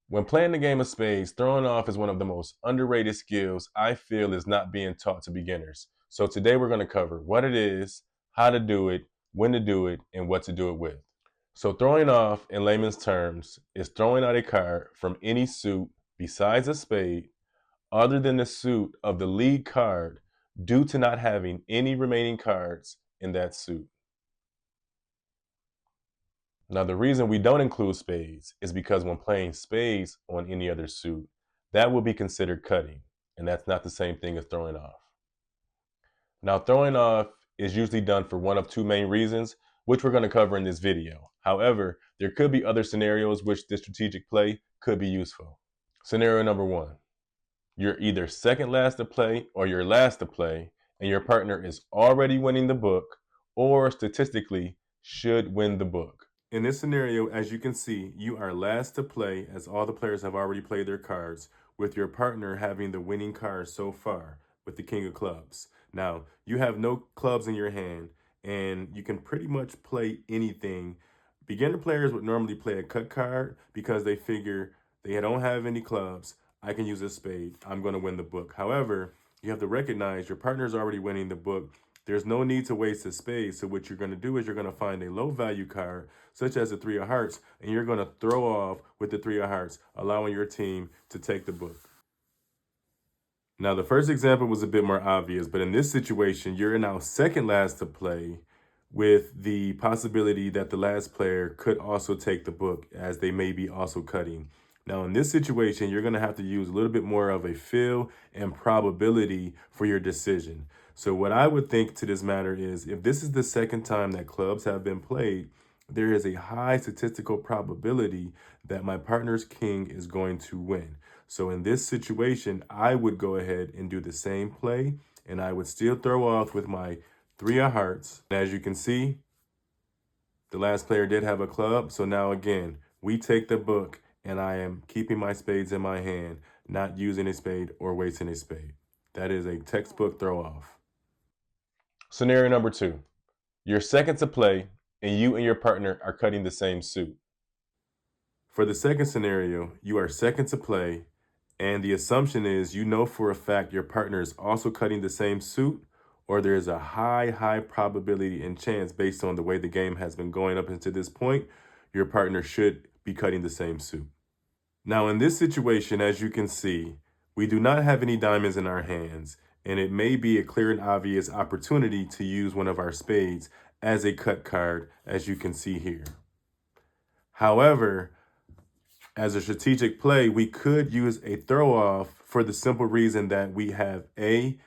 When playing the game of spades, throwing off is one of the most underrated skills I feel is not being taught to beginners. So today we're going to cover what it is, how to do it, when to do it, and what to do it with. So throwing off, in layman's terms, is throwing out a card from any suit besides a spade, other than the suit of the lead card, due to not having any remaining cards in that suit. Now, the reason we don't include spades is because when playing spades on any other suit, that will be considered cutting, and that's not the same thing as throwing off. Now, throwing off is usually done for one of two main reasons, which we're going to cover in this video. However, there could be other scenarios which this strategic play could be useful. Scenario number one, you're either second last to play or you're last to play, and your partner is already winning the book or statistically should win the book. In this scenario, as you can see, you are last to play as all the players have already played their cards, with your partner having the winning card so far with the king of clubs. Now, you have no clubs in your hand and you can pretty much play anything. Beginner players would normally play a cut card because they figure they don't have any clubs. I can use a spade. I'm going to win the book. However, you have to recognize your partner is already winning the book. There's no need to waste a spade. So what you're going to do is you're going to find a low value card, such as the three of hearts, and you're going to throw off with the three of hearts, allowing your team to take the book. Now, the first example was a bit more obvious, but in this situation, you're now second last to play with the possibility that the last player could also take the book, as they may be also cutting. Now, in this situation, you're going to have to use a little bit more of a feel and probability for your decision. So what I would think to this matter is, if this is the second time that clubs have been played, there is a high statistical probability that my partner's king is going to win. So in this situation, I would go ahead and do the same play, and I would still throw off with my three of hearts. And as you can see, the last player did have a club. So now again, we take the book, and I am keeping my spades in my hand, not using a spade or wasting a spade. That is a textbook throw off. Scenario number two, you're second to play and you and your partner are cutting the same suit. For the second scenario, you are second to play, and the assumption is you know for a fact your partner is also cutting the same suit, or there is a high probability and chance based on the way the game has been going up until this point, your partner should be cutting the same suit. Now, in this situation, as you can see, we do not have any diamonds in our hands, and it may be a clear and obvious opportunity to use one of our spades as a cut card, as you can see here. However, as a strategic play, we could use a throw off for the simple reason that we have a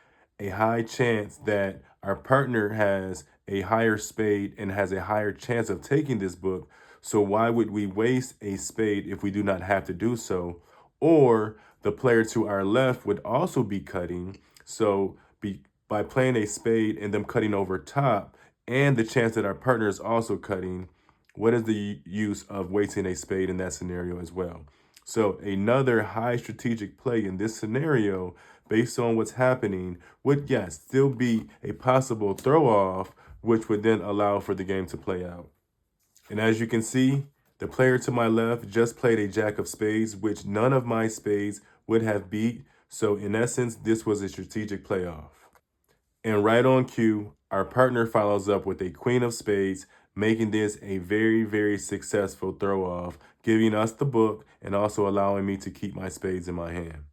high chance that our partner has a higher spade and has a higher chance of taking this book. So why would we waste a spade if we do not have to do so? Or the player to our left would also be cutting. So by playing a spade and them cutting over top, and the chance that our partner is also cutting, what is the use of wasting a spade in that scenario as well? So another high strategic play in this scenario, based on what's happening, would, yes, still be a possible throw off, which would then allow for the game to play out. And as you can see, the player to my left just played a jack of spades, which none of my spades would have beat. So in essence, this was a strategic playoff. And right on cue, our partner follows up with a queen of spades, making this a very successful throw off, giving us the book and also allowing me to keep my spades in my hand.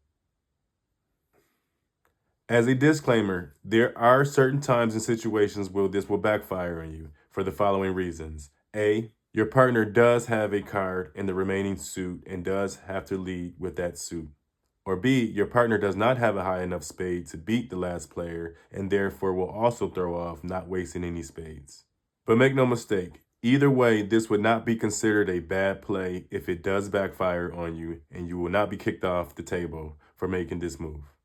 As a disclaimer, there are certain times and situations where this will backfire on you for the following reasons. A, your partner does have a card in the remaining suit and does have to lead with that suit. Or B, your partner does not have a high enough spade to beat the last player and therefore will also throw off, not wasting any spades. But make no mistake, either way, this would not be considered a bad play if it does backfire on you, and you will not be kicked off the table for making this move.